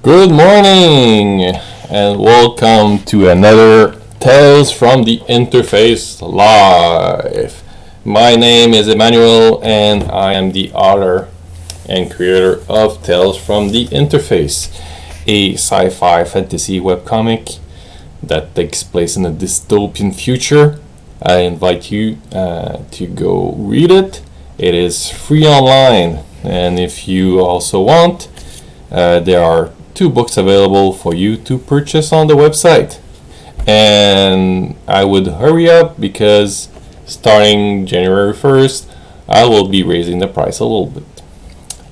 Good morning and welcome to another Tales from the Interface Live. My name is Emmanuel and I am the author and creator of Tales from the Interface, a sci-fi fantasy webcomic that takes place in a dystopian future. I invite you to go read it. It is free online, and if you also want, there are 2 books available for you to purchase on the website. And I would hurry up because starting January 1st, I will be raising the price a little bit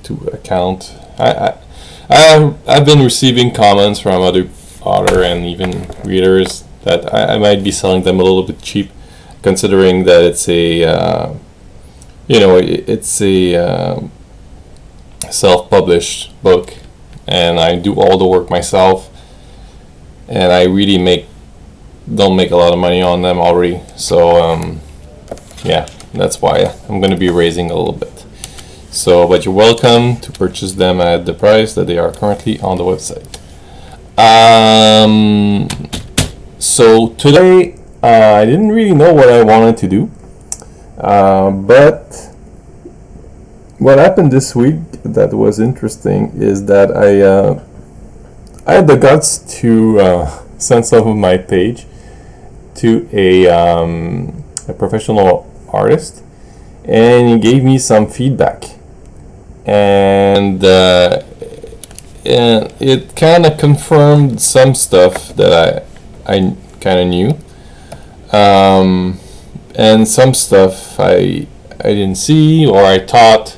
to account. I've been receiving comments from other author and even readers that I might be selling them a little bit cheap, considering that it's a it's a self-published book, and I do all the work myself, and I really don't make a lot of money on them already. So yeah, that's why I'm going to be raising a little bit. So, but you're welcome to purchase them at the price that they are currently on the website. So today I didn't really know what I wanted to do, but what happened this week that was interesting is that I had the guts to send some of my page to a professional artist, and he gave me some feedback, and it kind of confirmed some stuff that I kind of knew, and some stuff I didn't see, or I thought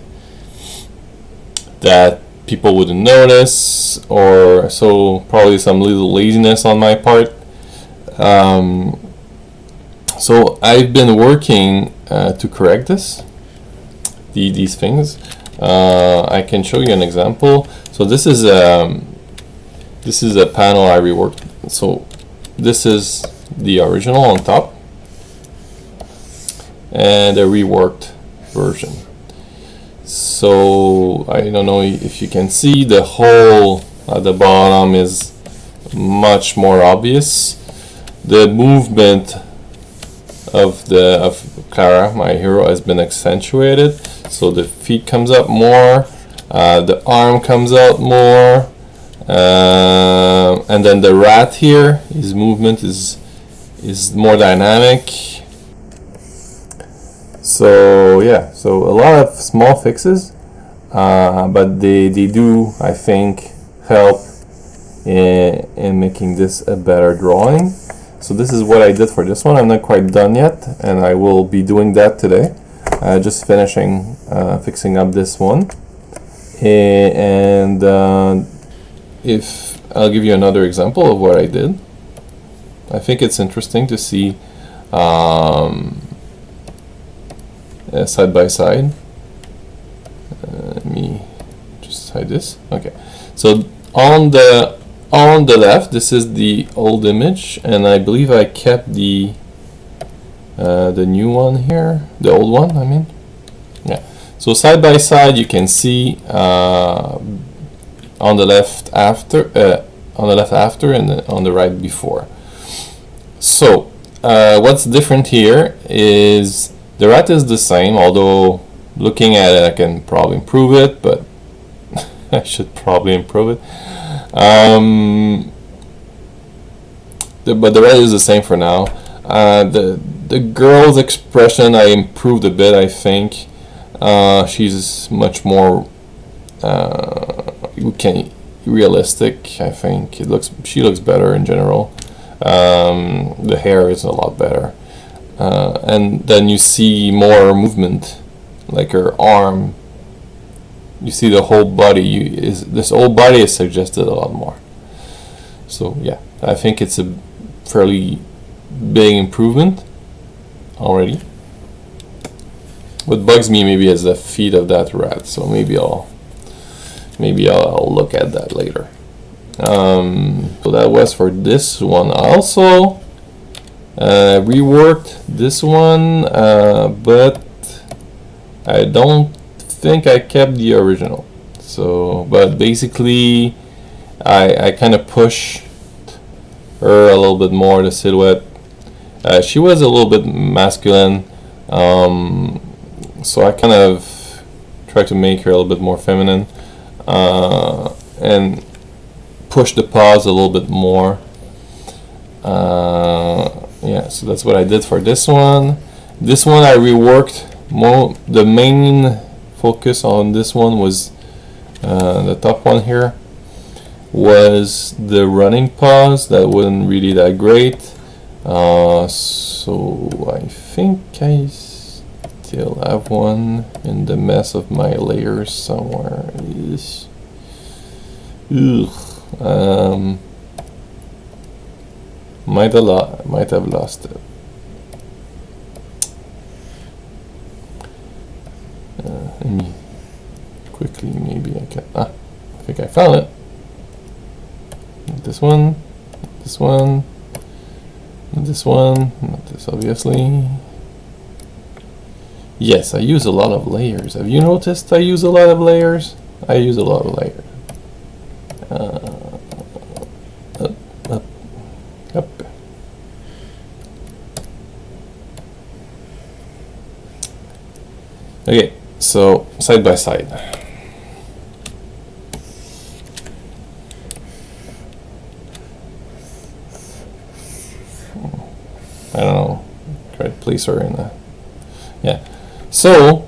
that people wouldn't notice, or so probably some little laziness on my part. So I've been working to correct these things. I can show you an example. So this is a panel I reworked. So this is the original on top and a reworked version. So I don't know if you can see the hole at the bottom is much more obvious. The movement of Clara, my hero, has been accentuated. So the feet comes up more, the arm comes out more, and then the rat here, his movement is more dynamic. So yeah, so a lot of small fixes, but they do, I think, help in making this a better drawing. So this is what I did for this one. I'm not quite done yet, and I will be doing that today. Just finishing fixing up this one, and if I'll give you another example of what I did. I think it's interesting to see side by side. Let me just hide this. Okay, so on the left, this is the old image, and I believe I kept the new one here, the old one, I mean. Yeah. So side by side, you can see on the left after, and on the right before. So what's different here is the rat is the same, although looking at it, I can probably improve it, but I should probably improve it. But the rat is the same for now. The girl's expression I improved a bit, I think. She's much more realistic, I think. She looks better in general. The hair is a lot better. And then you see more movement, like her arm. You see the whole body. This whole body is suggested a lot more. So yeah, I think it's a fairly big improvement already. What bugs me maybe is the feet of that rat. So maybe I'll look at that later. So that was for this one. I also reworked this one, but I don't think I kept the original. So, but basically, I kind of push her a little bit more, the silhouette. She was a little bit masculine, so I kind of tried to make her a little bit more feminine, and push the paws a little bit more. Yeah, so that's what I did for this one. This one I reworked more. The main focus on this one was the top one here was the running paws. That wasn't really that great. So I think I still have one in the mess of my layers somewhere. Ugh. Might have lost it. Let me quickly, maybe I can. I think I found it. This one, this one, this one, not this obviously. Yes, I use a lot of layers. Have you noticed I use a lot of layers? I use a lot of layers. Up. Okay, so side by side. I don't know. Try to place her in a. Yeah. So,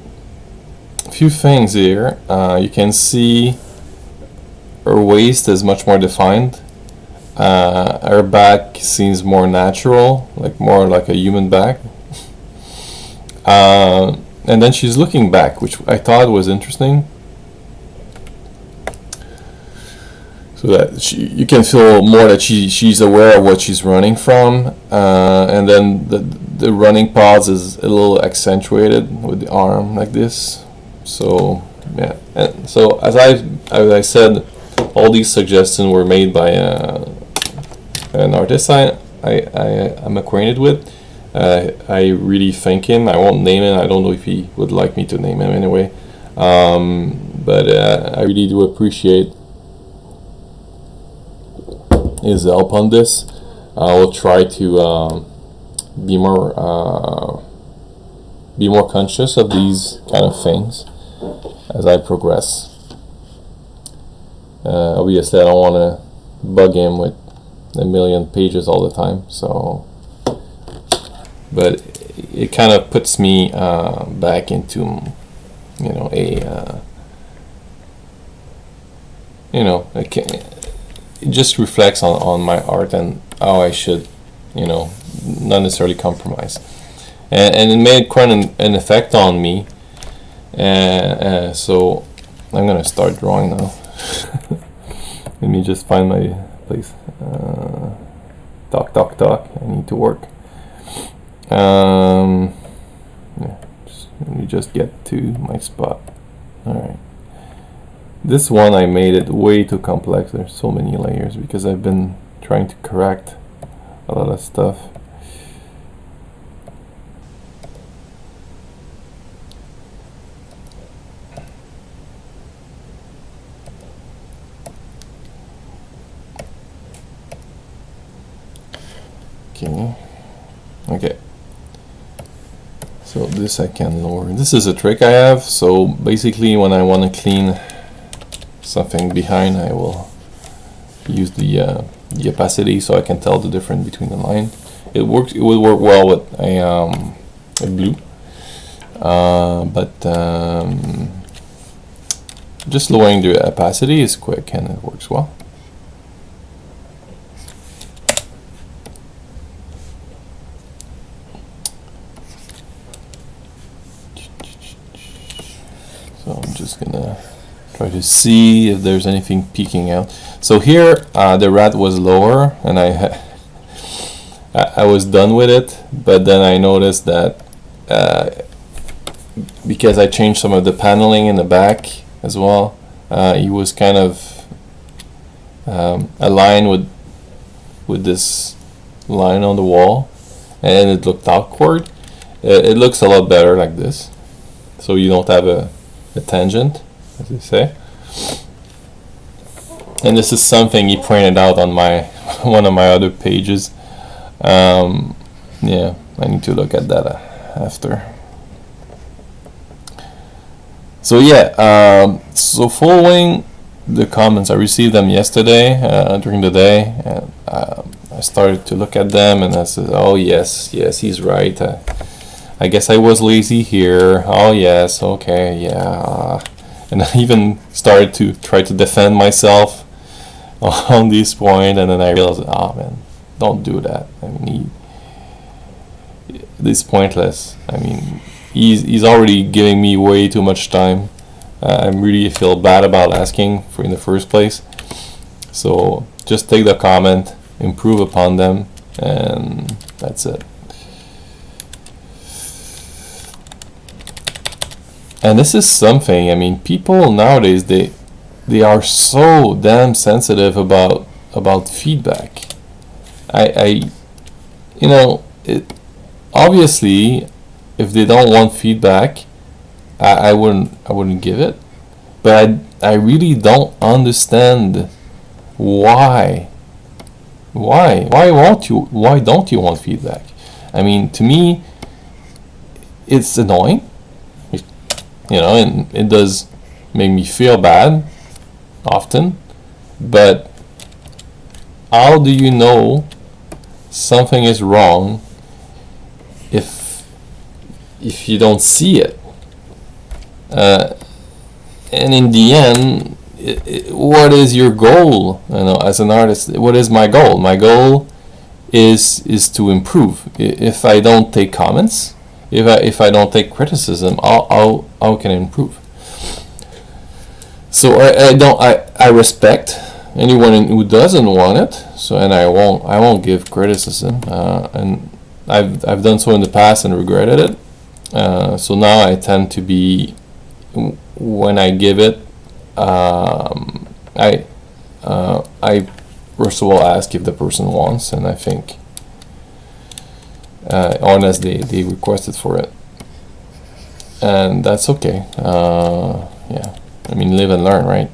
a few things here. You can see her waist is much more defined. Her back seems more natural, more like a human back. And then she's looking back, which I thought was interesting. So that you can feel more that she's aware of what she's running from. And then the running pause is a little accentuated with the arm like this. So yeah, and so as I said, all these suggestions were made by an artist I'm acquainted with. I really thank him. I won't name him. I don't know if he would like me to name him anyway. But I really do appreciate his help on this. I will try to be more conscious of these kind of things as I progress. Obviously, I don't want to bug him with a million pages all the time. So, but it kind of puts me back into, it just reflects on my art and how I should, not necessarily compromise. And it made quite an effect on me. So I'm gonna start drawing now. Let me just find my place. Talk. I need to work. Yeah, let me just get to my spot. Alright. This one I made it way too complex. There's so many layers because I've been trying to correct a lot of stuff. Okay. So this I can lower. This is a trick I have. So basically, when I want to clean something behind, I will use the opacity so I can tell the difference between the line. It works. It will work well with a blue, but just lowering the opacity is quick and it works well. So I'm just gonna try to see if there's anything peeking out. So here the rat was lower and I was done with it, but then I noticed that because I changed some of the paneling in the back as well, he was kind of aligned with this line on the wall, and it looked awkward. It looks a lot better like this, so you don't have a tangent, as they say. And this is something he pointed out on my one of my other pages. Yeah, I need to look at that after. So yeah, so following the comments, I received them yesterday during the day, and I started to look at them, and I said, oh yes, he's right. I guess I was lazy here. Oh yes, okay, yeah. And I even started to try to defend myself on this point, and then I realized, oh man, don't do that. I mean, this is pointless. I mean, he's already giving me way too much time. I really feel bad about asking for in the first place. So just take the comment, improve upon them, and that's it. And this is something, I mean, people nowadays, they are so damn sensitive about feedback. You know, obviously, if they don't want feedback, I wouldn't give it. But I really don't understand why. Why don't you want feedback? I mean, to me, it's annoying. You know, and it does make me feel bad often, but how do you know something is wrong if you don't see it? And in the end, what is your goal? You know, as an artist, what is my goal? My goal is to improve. If I don't take comments, if I don't take criticism, how can I improve? So I respect anyone who doesn't want it. So, and I won't give criticism. And I've done so in the past and regretted it. So now I tend to be, when I give it, I first of all ask if the person wants, and I think unless they requested for it, and that's okay. Yeah, I mean, live and learn, right?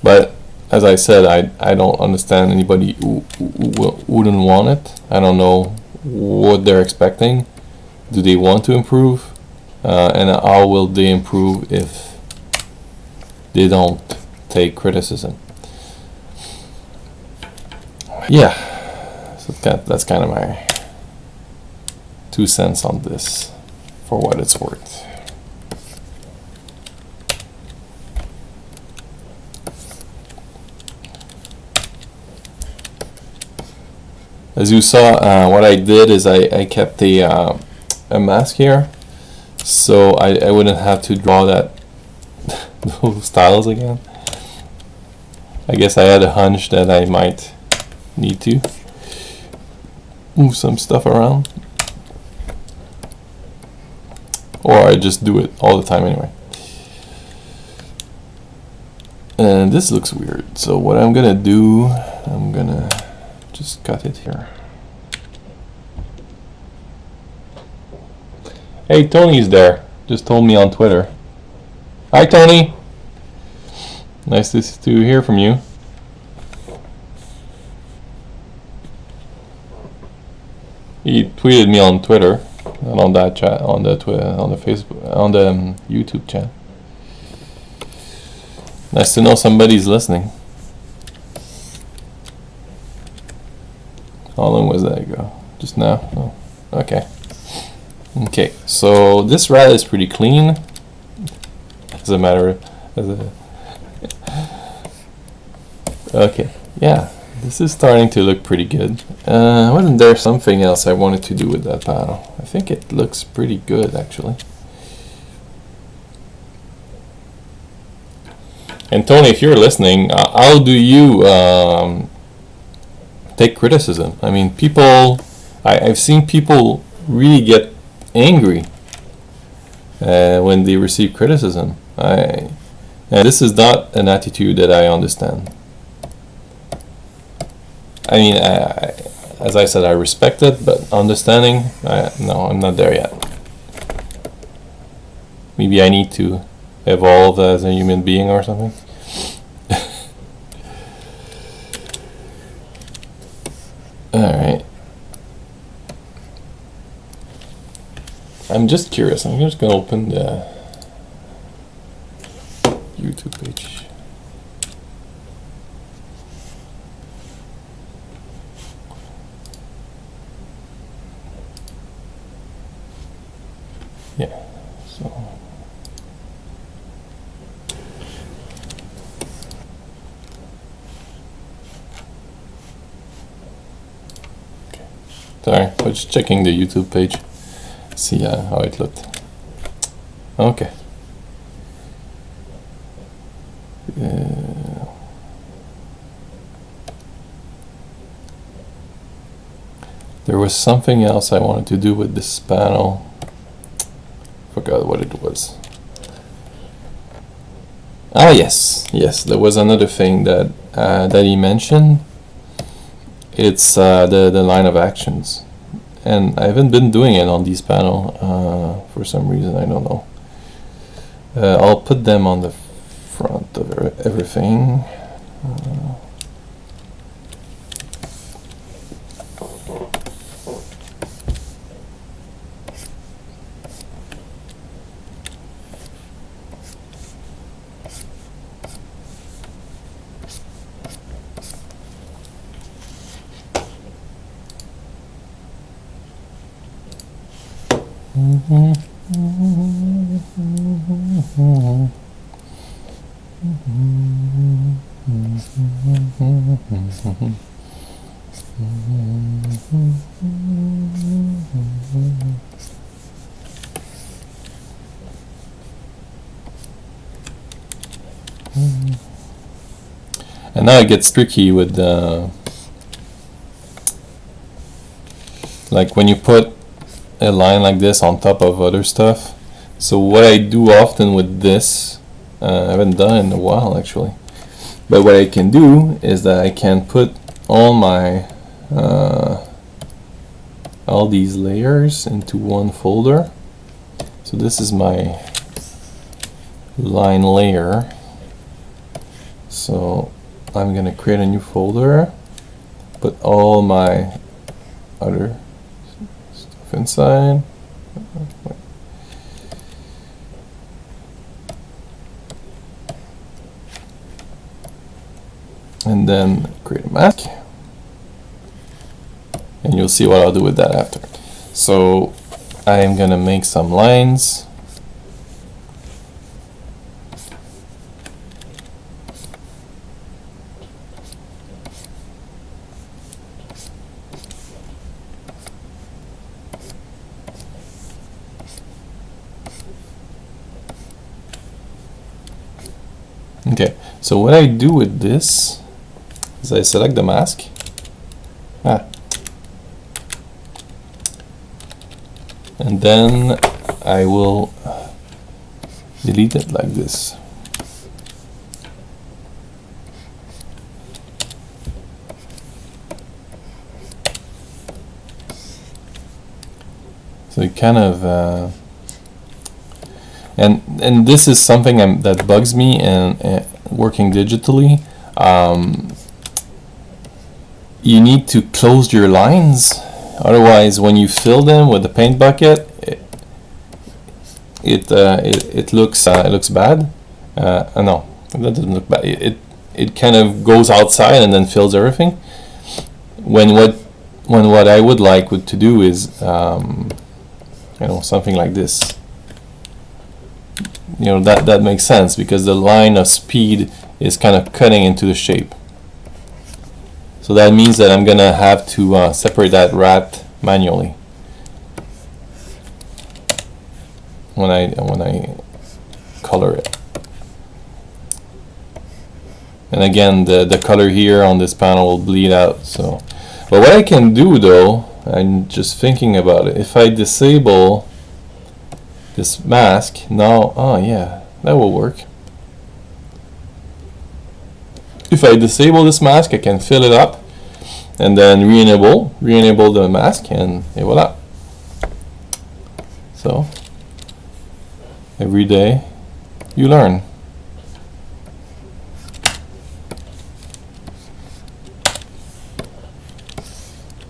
But as I said, I don't understand anybody who wouldn't want it. I don't know what they're expecting. Do they want to improve? And how will they improve if they don't take criticism? Yeah, so that's kind of my 2 cents on this, for what it's worth. As you saw, what I did is I kept a mask here, so I wouldn't have to draw those styles again. I guess I had a hunch that I might need to move some stuff around, or I just do it all the time anyway. And this looks weird, so what I'm gonna do, I'm gonna just cut it here. Hey, Tony's there. Just told me on Twitter. Hi, Tony. Nice to hear from you. He tweeted me on Twitter and on that chat, on the Facebook, on the YouTube chat. Nice to know somebody's listening. How long was that ago? Just now? Oh, okay. Okay, so this rat is pretty clean. Okay, yeah, this is starting to look pretty good. Wasn't there something else I wanted to do with that panel? I think it looks pretty good, actually. And Tony, if you're listening, how do you take criticism? I mean, I've seen people really get angry when they receive criticism. And this is not an attitude that I understand. I mean, as I said, I respect it, but understanding, no, I'm not there yet. Maybe I need to evolve as a human being or something. Alright. I'm just curious. I'm just going to open the YouTube page. Yeah, so okay. Sorry, I was just checking the YouTube page, see how it looked. Okay. There was something else I wanted to do with this panel. Forgot what it was. Ah, yes, there was another thing that that he mentioned. It's the line of actions, and I haven't been doing it on these panel for some reason. I don't know. I'll put them on the front of everything. And now it gets tricky with like when you put a line like this on top of other stuff. So what I do often with this, I haven't done it in a while actually, but what I can do is that I can put all my all these layers into one folder. So this is my line layer. So I'm gonna create a new folder, put all my other stuff inside. And then create a mask. And you'll see what I'll do with that after. So I'm gonna make some lines. Okay, so what I do with this is I select the mask. And then I will delete it like this. So it kind of and this is something that bugs me and working digitally. You need to close your lines, otherwise when you fill them with the paint bucket, it looks bad. No, that doesn't look bad. It kind of goes outside and then fills everything. When what I would like to do is something like this. That makes sense because the line of speed is kind of cutting into the shape. So that means that I'm gonna have to separate that rat manually when I color it. And again, the color here on this panel will bleed out. So, but what I can do though, I'm just thinking about it. If I disable this mask now, oh yeah, that will work. If I disable this mask, I can fill it up and then re-enable the mask, and voila. So every day you learn.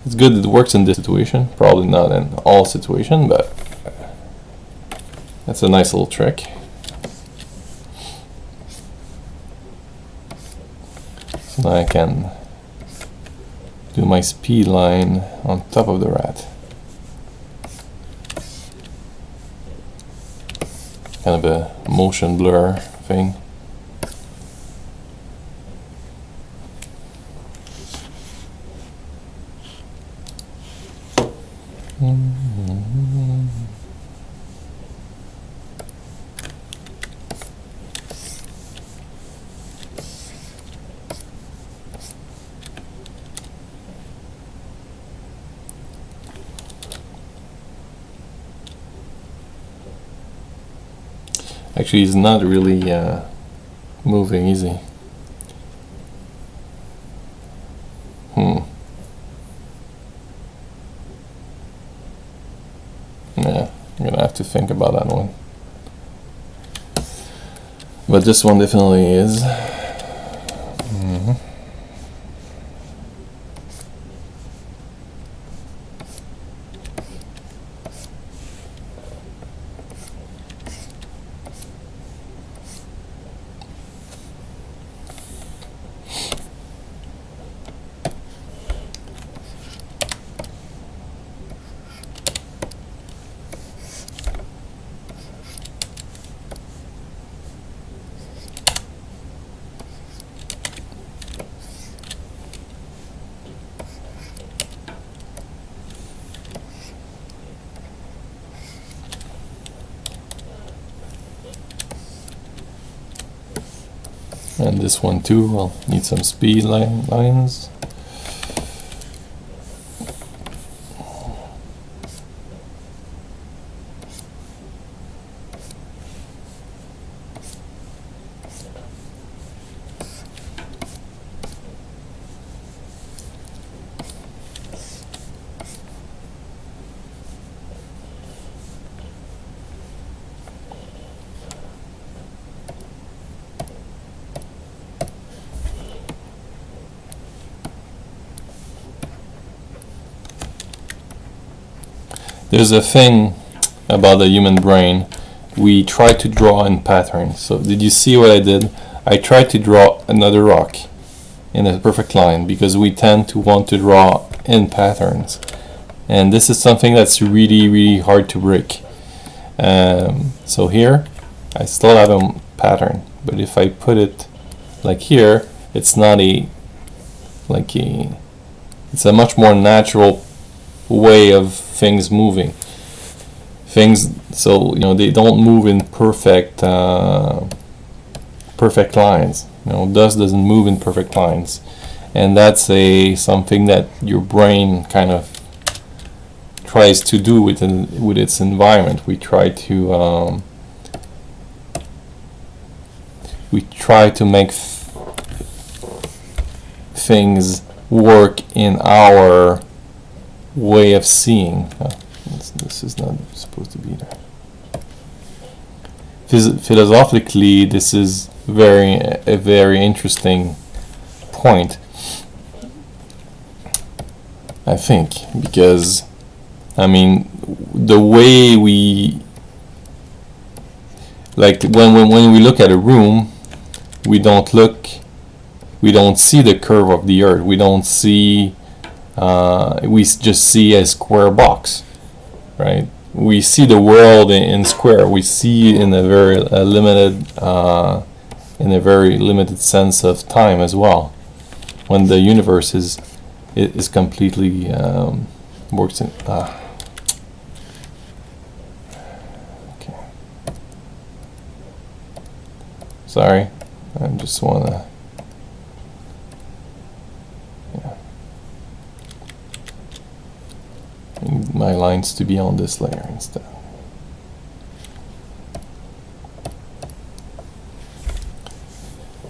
It's good that it works in this situation, probably not in all situations, but that's a nice little trick. So now I can do my speed line on top of the rat. Kind of a motion blur thing. Actually, it's not really moving easy. Yeah, I'm gonna have to think about that one. But this one definitely is. And this one too, will need some speed lines. There's a thing about the human brain. We try to draw in patterns. So did you see what I did? I tried to draw another rock in a perfect line because we tend to want to draw in patterns. And this is something that's really, really hard to break. So here, I still have a pattern. But if I put it like here, it's not it's a much more natural way of things moving. So they don't move in perfect lines. Dust doesn't move in perfect lines, and that's something that your brain kind of tries to do with its environment. We try to make things work in our way of seeing. This is not supposed to be there. Philosophically, this is a very interesting point, I think, because the way we when we look at a room, we don't see the curve of the earth. We don't see. We just see a square box, right? We see the world in square. We see in a very limited sense of time as well. When the universe is completely works in. Okay. Sorry, I just wanna. My lines to be on this layer instead.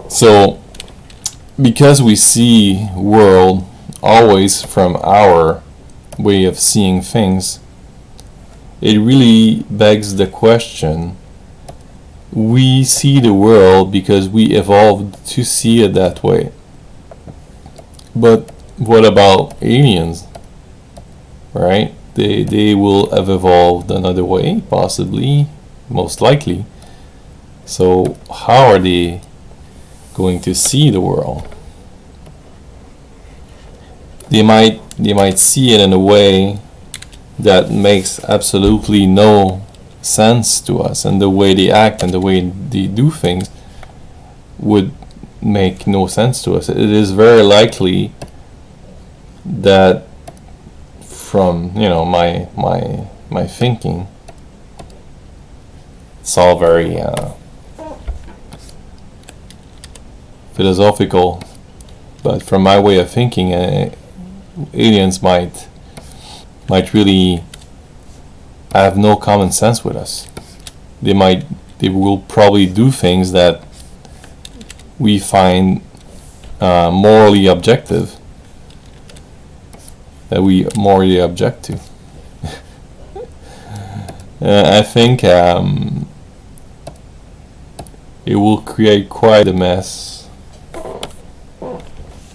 So, because we see world always from our way of seeing things, it really begs the question, we see the world because we evolved to see it that way. But what about aliens? Right? They will have evolved another way, possibly, most likely. So how are they going to see the world? They might see it in a way that makes absolutely no sense to us, and the way they act and the way they do things would make no sense to us. It is very likely that from my thinking, it's all very philosophical, but from my way of thinking, aliens might really have no common sense with us. They will probably do things that we find morally objective, that we morally object to. I think it will create quite a mess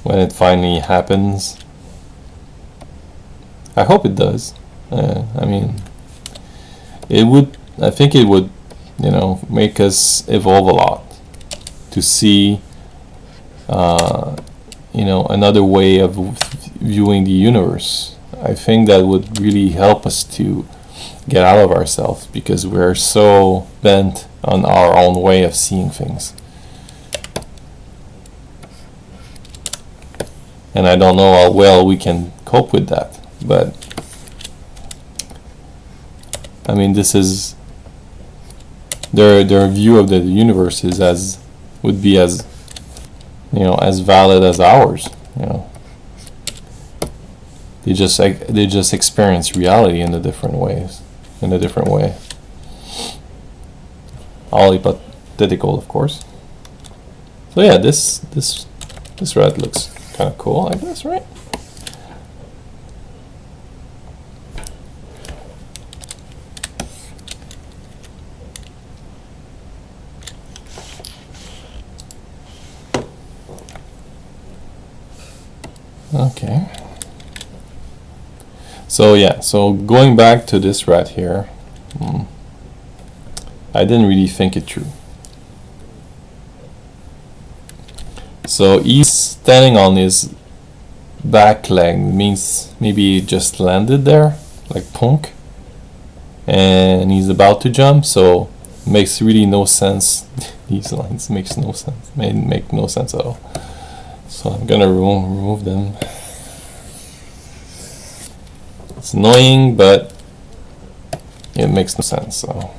when it finally happens. I hope it does. I mean, I think it would, make us evolve a lot to see, another way of viewing the universe. I think that would really help us to get out of ourselves, because we're so bent on our own way of seeing things. And I don't know how well we can cope with that, but I mean, this is their view of the universe would be as valid as ours. They just experience reality in a different way. All hypothetical, of course. So yeah, this red looks kind of cool, I guess, right? Okay. So yeah, so going back to this rat here, I didn't really think it through. So he's standing on his back leg, means maybe he just landed there, like punk, and he's about to jump, so makes really no sense. These lines make no sense at all. So I'm gonna remove them. It's annoying, but it makes no sense. So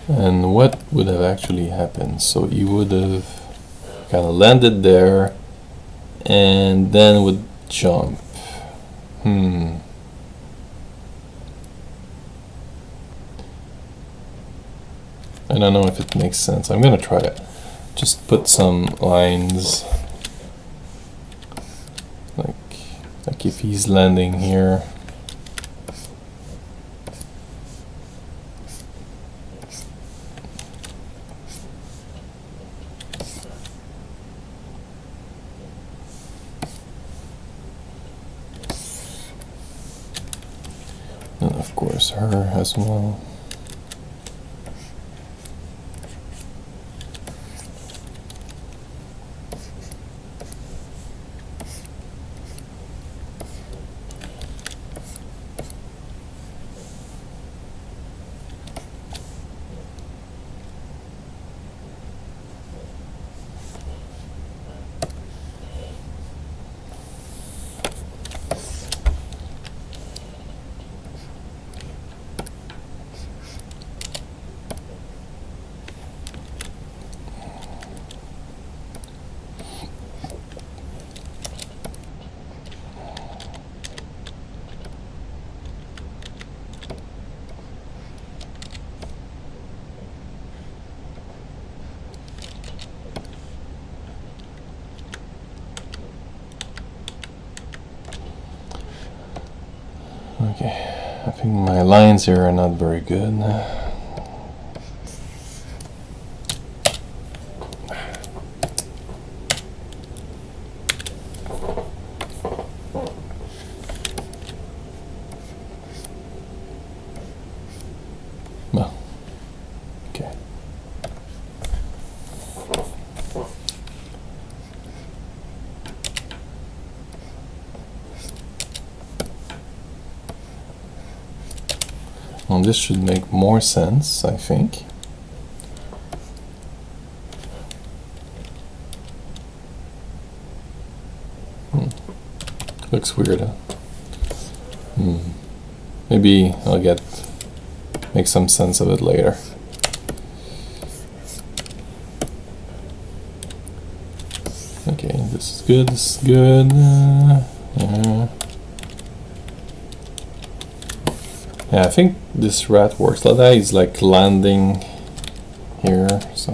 and what would have actually happened? So he would have kind of landed there and then would jump. I don't know if it makes sense. I'm gonna try it. Just put some lines, like if he's landing here. And of course her as well. I think my lines here are not very good. Well, okay. Well, this should make more sense, I think. Looks weird, huh? Maybe I'll make some sense of it later. Okay, this is good, this is good. Yeah, I think this rat works like that. He's like landing here, so.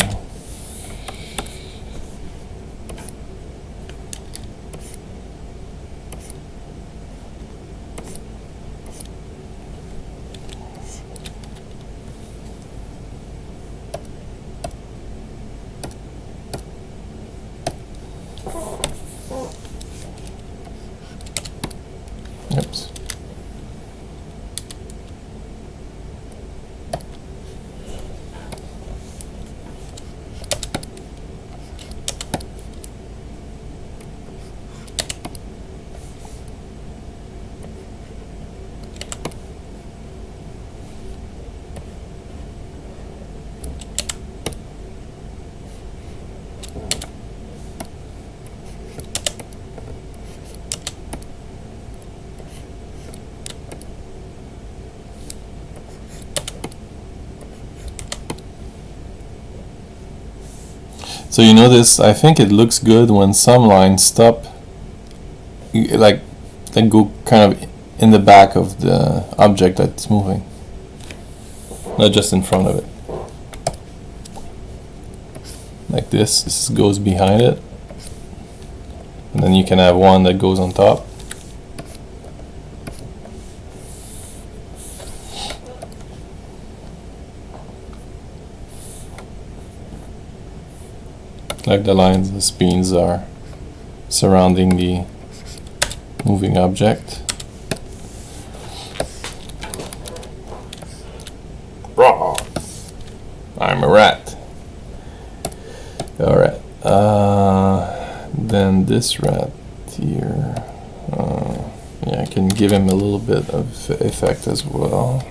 Oops. So you notice, I think it looks good when some lines stop, like they go kind of in the back of the object that's moving, not just in front of it. Like this goes behind it, and then you can have one that goes on top. Like the lines, the spines are surrounding the moving object. Raw. I'm a rat. Alright. Then this rat here. Yeah, I can give him a little bit of effect as well.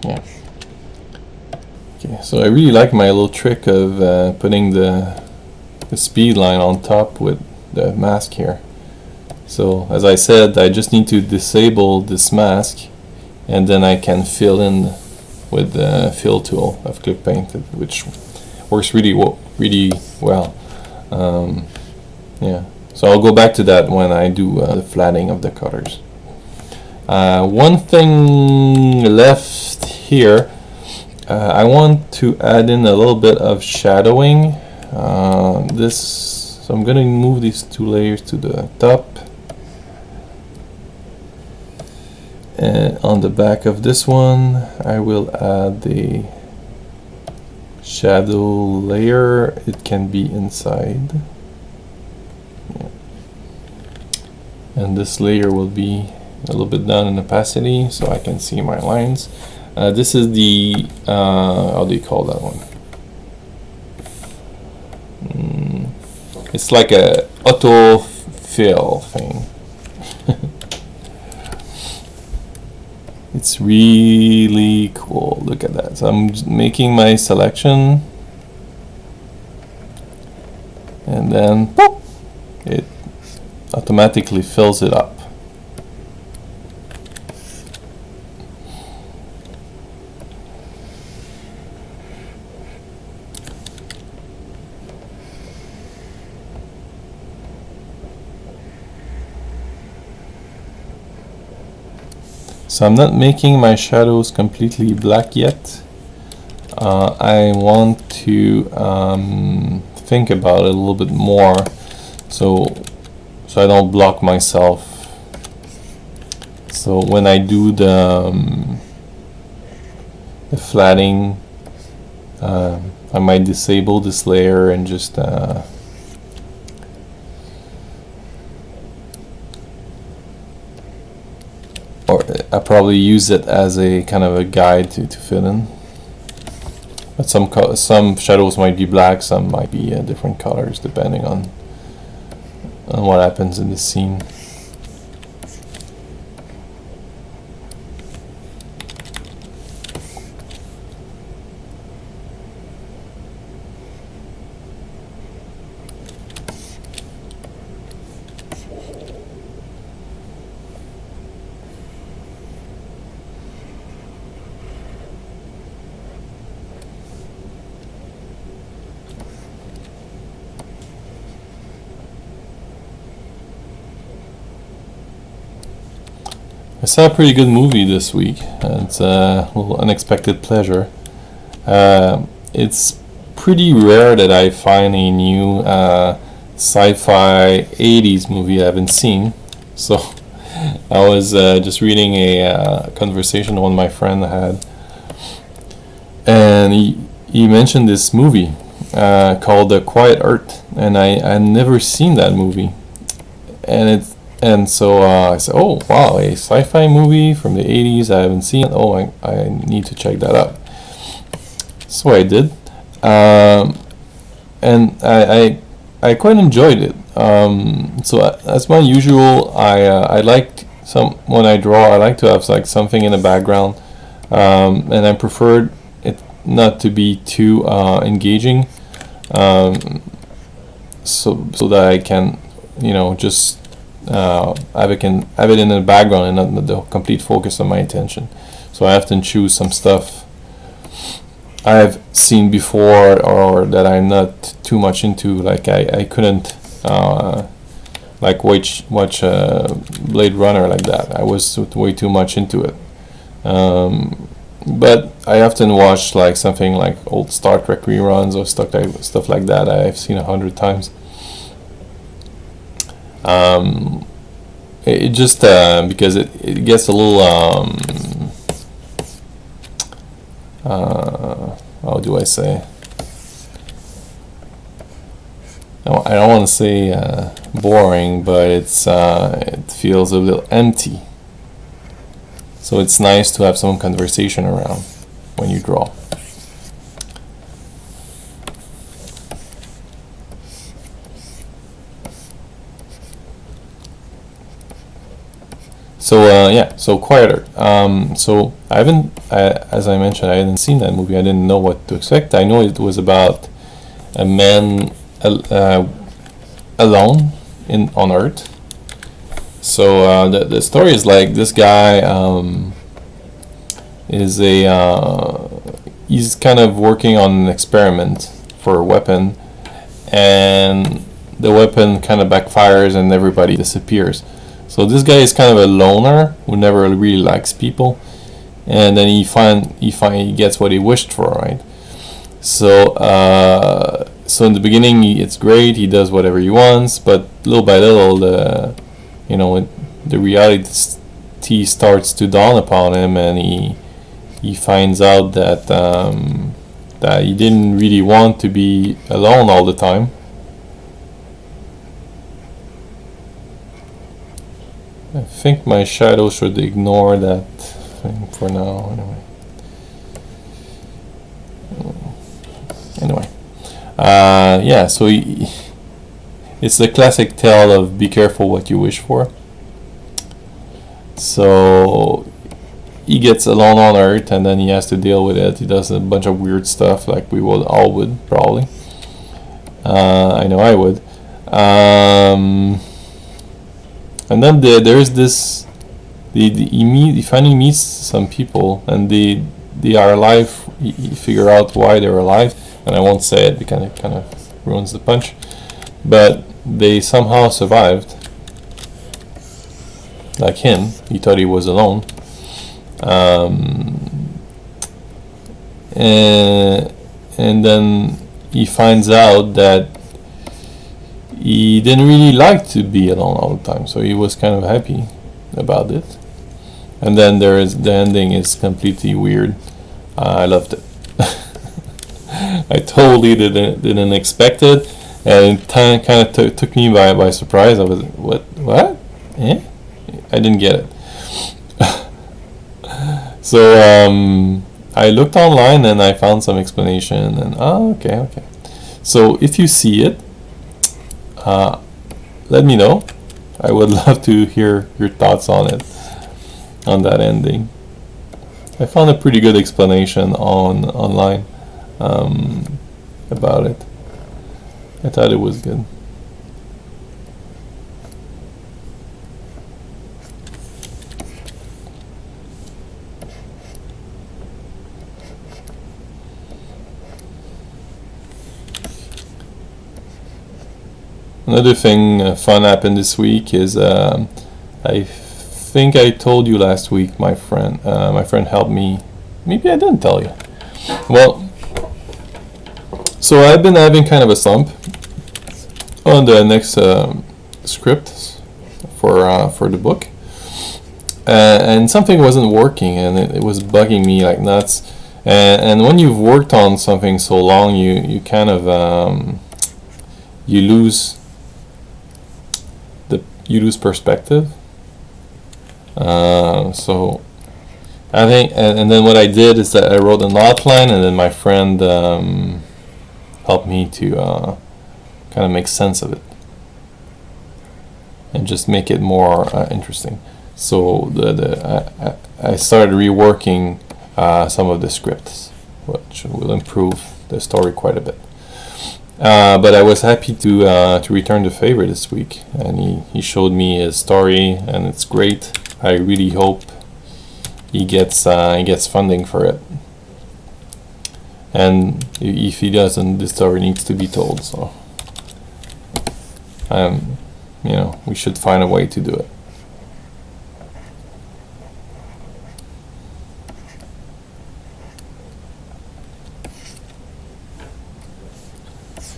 Yeah. Okay, so I really like my little trick of putting the speed line on top with the mask here. So as I said, I just need to disable this mask, and then I can fill in with the fill tool of Clip Paint, which works really well. Yeah. So I'll go back to that when I do the flattening of the colors. One thing left here, I want to add in a little bit of shadowing. So I'm going to move these two layers to the top. And on the back of this one, I will add the shadow layer. It can be inside. Yeah. And this layer will be a little bit down in opacity so I can see my lines. This is the, how do you call that one? it's like a auto fill thing. It's really cool. Look at that. So I'm making my selection, and then boop, it automatically fills it up. So I'm not making my shadows completely black yet. I want to think about it a little bit more, so I don't block myself. So when I do the flattening, I might disable this layer and just or I probably use it as a kind of a guide to fill in. But some shadows might be black, some might be different colors depending on what happens in the scene. I saw a pretty good movie this week. It's a little unexpected pleasure. It's pretty rare that I find a new sci-fi 80s movie I haven't seen. So I was just reading a conversation one of my friend had, and he mentioned this movie called The Quiet Earth, and I never seen that movie, and so I said, oh wow, a sci-fi movie from the 80s, I haven't seen it. Oh, I need to check that out. So I did, and I quite enjoyed it. So as my usual, I like when I draw, I like to have like something in the background, and I prefer it not to be too engaging, so that I can, just have it in the background and not the complete focus of my attention. So I often choose some stuff I've seen before or that I'm not too much into. Like I couldn't like watch Blade Runner like that. I was way too much into it. But I often watch like something like old Star Trek reruns or stuff like that I've seen 100 times. It just because it gets a little how do I say? No, I don't want to say boring, but it feels a little empty. So it's nice to have some conversation around when you draw. So so Quieter. So I haven't, as I mentioned, I hadn't seen that movie. I didn't know what to expect. I know it was about a man alone on Earth. So the story is like this guy is he's kind of working on an experiment for a weapon, and the weapon kind of backfires and everybody disappears. So this guy is kind of a loner who never really likes people, and then he gets what he wished for, right? So so in the beginning it's great, he does whatever he wants, but little by little the reality starts to dawn upon him, and he finds out that that he didn't really want to be alone all the time. I think my shadow should ignore that thing for now, anyway. Yeah, so it's the classic tale of be careful what you wish for. So he gets alone on Earth, and then he has to deal with it. He does a bunch of weird stuff, like we all would probably. I know I would. And then there's this. He finally meets some people, and they are alive. You figure out why they're alive, and I won't say it because it kind of ruins the punch. But they somehow survived. Like him, he thought he was alone. And then he finds out that he didn't really like to be alone all the time, so he was kind of happy about it. And then the ending is completely weird. I loved it. I totally didn't expect it, and it kind of took me by surprise. I was what? Eh? I didn't get it. So I looked online and I found some explanation, and okay. So if you see it, let me know. I would love to hear your thoughts on it, on that ending. I found a pretty good explanation online about it. I thought it was good. Another thing fun happened this week is I think I told you last week my friend helped me. Maybe I didn't tell you. Well, so I've been having kind of a slump on the next script for the book, and something wasn't working, and it was bugging me like nuts. And when you've worked on something so long, you kind of you lose perspective. So I think, and then what I did is that I wrote an outline, and then my friend helped me to kind of make sense of it and just make it more interesting. So I started reworking some of the scripts, which will improve the story quite a bit. But I was happy to return the favor this week, and he showed me his story, and it's great. I really hope he gets funding for it, and if he doesn't, this story needs to be told. So, we should find a way to do it.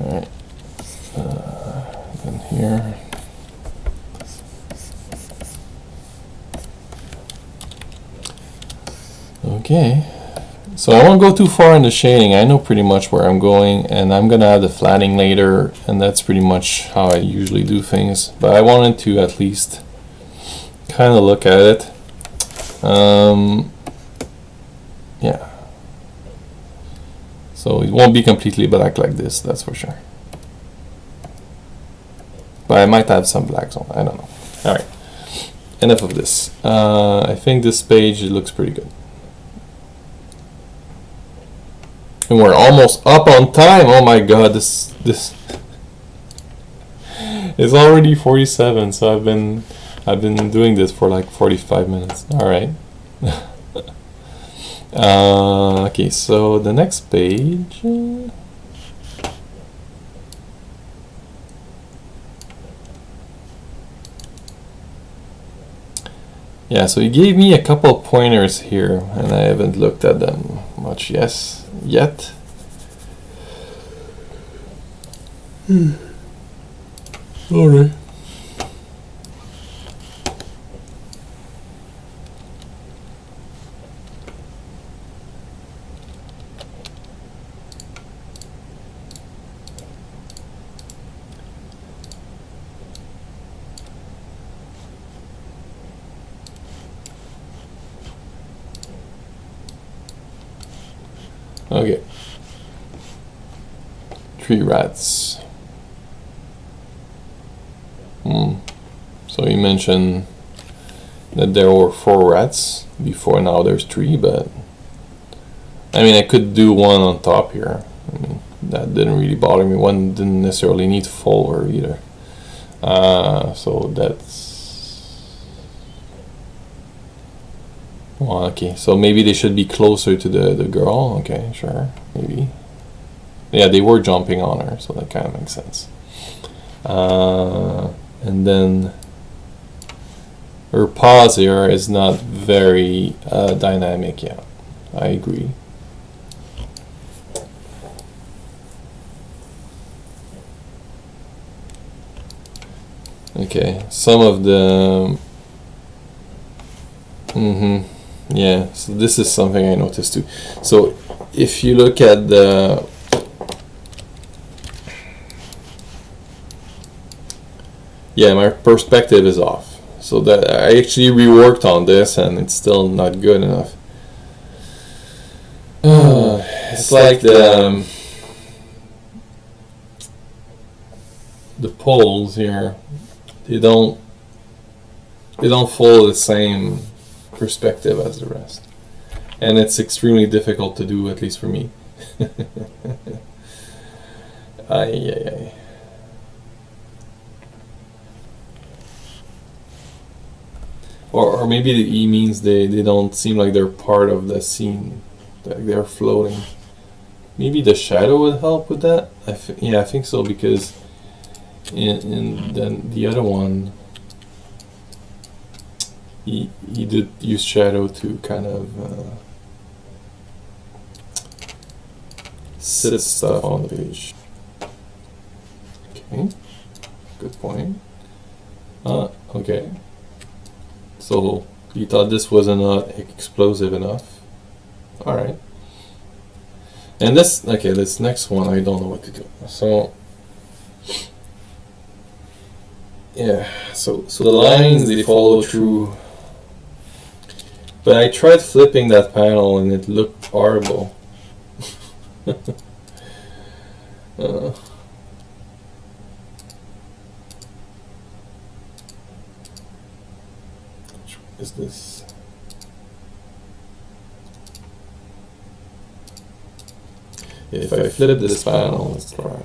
Alright, then here. Okay, so I won't go too far in the shading. I know pretty much where I'm going, and I'm gonna add the flattening later, and that's pretty much how I usually do things. But I wanted to at least kind of look at it. Yeah. So it won't be completely black like this, that's for sure. But I might have some blacks on, I don't know. Alright, enough of this. I think this page looks pretty good. And we're almost up on time. Oh my god, this it's already 47, so I've been doing this for like 45 minutes. Alright. Okay, so the next page. Yeah, so he gave me a couple pointers here, and I haven't looked at them much yet. Alright. Okay. 3 rats. So you mentioned that there were 4 rats before, now there's 3, but I mean I could do one on top here. I mean, that didn't really bother me. One didn't necessarily need forward either. So that's... Well, okay, so maybe they should be closer to the girl. Okay, sure, maybe. Yeah, they were jumping on her, so that kind of makes sense. And then her pause here is not very dynamic. Yeah, I agree. Okay, some of the... yeah, so this is something I noticed too. So if you look at the... Yeah, my perspective is off. So that I actually reworked on this and it's still not good enough. It's like the poles here, they don't follow the same perspective as the rest, and it's extremely difficult to do, at least for me. Ay. Or maybe the E means they don't seem like they're part of the scene, like they're floating. Maybe the shadow would help with that. Yeah, I think so, because in the other one, he did use shadow to kind of sit stuff on the page. Okay, good point. Okay. So you thought this was not explosive enough. All right. And this next one, I don't know what to do. So yeah, so the lines, they follow through. But I tried flipping that panel and it looked horrible. Is this? If I flip this panel, let's try.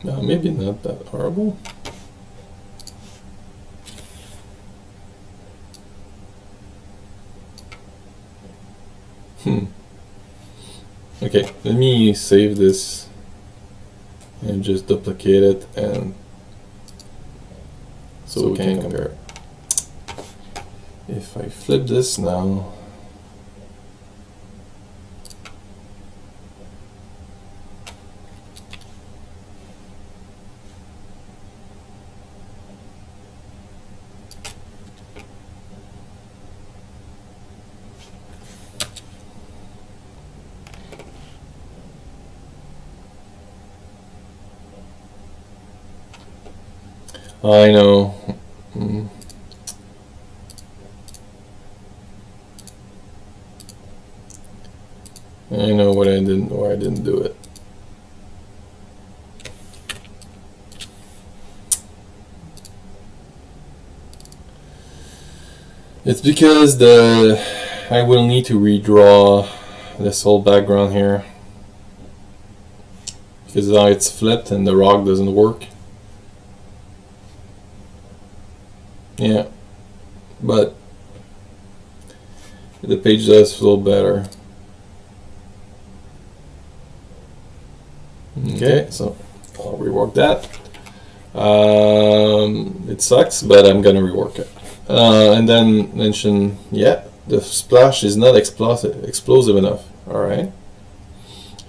No, maybe not that horrible. Okay, let me save this and just duplicate it, and so we can compare. If I flip this now, I know. I know why I didn't do it. It's because I will need to redraw this whole background here, because now it's flipped and the rock doesn't work. Yeah, but the page does feel better. Okay, so I'll rework that. It sucks, but I'm gonna rework it. And then mention, yeah, the splash is not explosive enough. All right,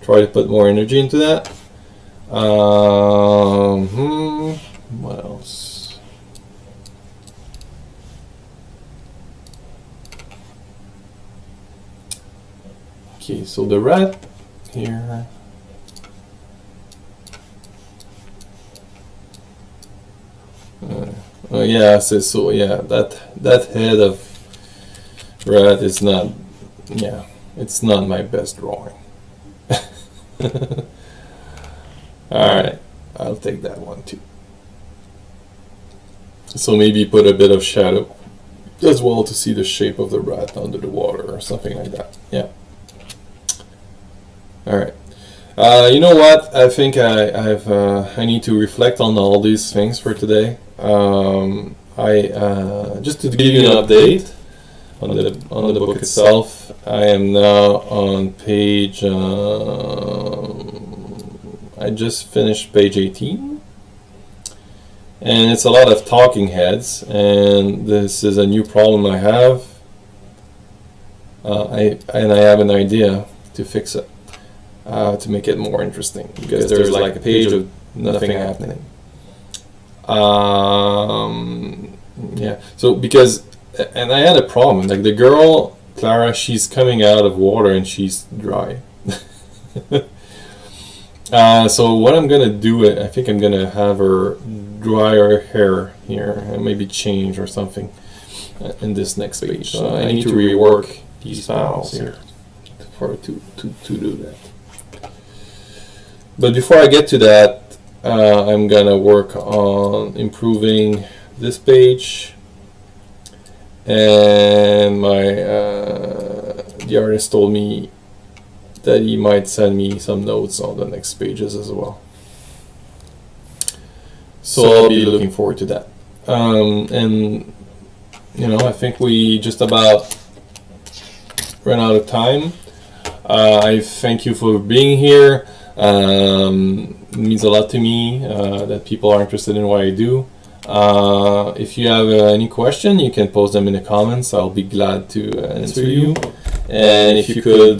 try to put more energy into that. What else? Okay, so the rat here. Oh yeah, so yeah, that head of rat is not, yeah, it's not my best drawing. Alright, I'll take that one too. So maybe put a bit of shadow as well to see the shape of the rat under the water or something like that. Yeah. Alright. You know what? I think I need to reflect on all these things for today. Just to give you an update on the book itself, I am now on page. I just finished page 18, and it's a lot of talking heads, and this is a new problem I have. I have an idea to fix it. To make it more interesting, because there's like a page of nothing happening. Yeah, so because, and I had a problem, like the girl, Clara, she's coming out of water and she's dry. So what I'm gonna do, I think I'm gonna have her dry her hair here, and maybe change or something in this next page. So I need to rework these panels here to do that. But before I get to that, I'm gonna work on improving this page, and the artist told me that he might send me some notes on the next pages as well. So I'll be looking forward to that. And you know, I think we just about ran out of time. I thank you for being here. It means a lot to me that people are interested in what I do. If you have any question, you can post them in the comments. I'll be glad to answer you. And if you could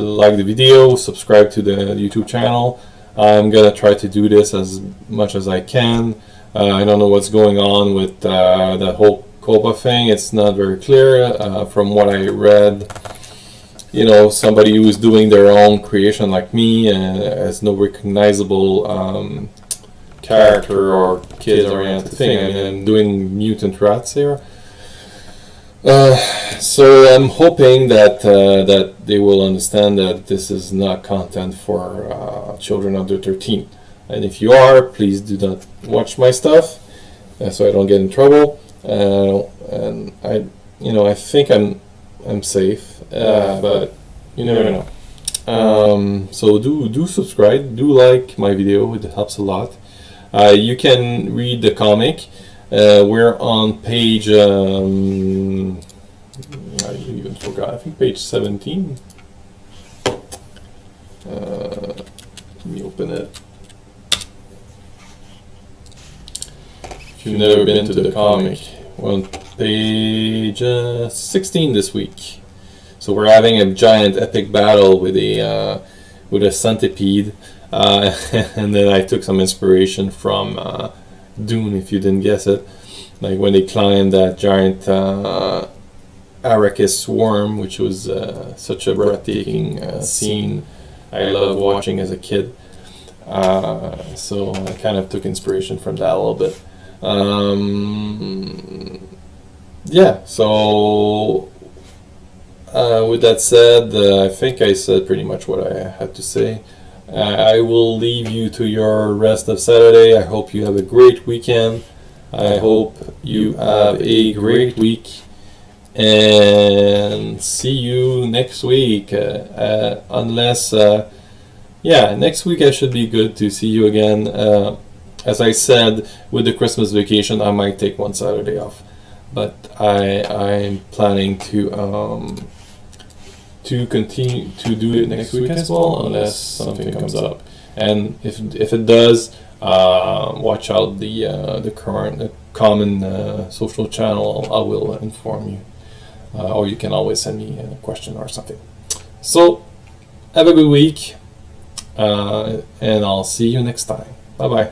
like the video, subscribe to the YouTube channel. I'm gonna try to do this as much as I can. I don't know what's going on with that whole COPA thing. It's not very clear from what I read. You know, somebody who's doing their own creation like me and has no recognizable character or kids-oriented thing. I mean, I'm doing mutant rats here. So I'm hoping that that they will understand that this is not content for children under 13. And if you are, please do not watch my stuff, so I don't get in trouble. And I think I'm safe, but you never know. So do subscribe, do like my video, it helps a lot. You can read the comic. We're on page, I even forgot, I think page 17. Let me open it. If you've never been to the comic, we're on page 16 this week. So we're having a giant epic battle with a centipede, and then I took some inspiration from Dune, if you didn't guess it, like when they climbed that giant Arrakis swarm, which was such a breathtaking scene I loved watching as a kid. So I kind of took inspiration from that a little bit. Yeah, so with that said, I think I said pretty much what I had to say. I will leave you to your rest of Saturday. I hope you have a great weekend. I hope you have a great week. And see you next week. Unless, yeah, next week I should be good to see you again. As I said, with the Christmas vacation, I might take one Saturday off. But I'm planning to continue to do it next week as well, unless something comes up. And if it does, watch out the common social channel. I will inform you, or you can always send me a question or something. So have a good week, and I'll see you next time. Bye bye.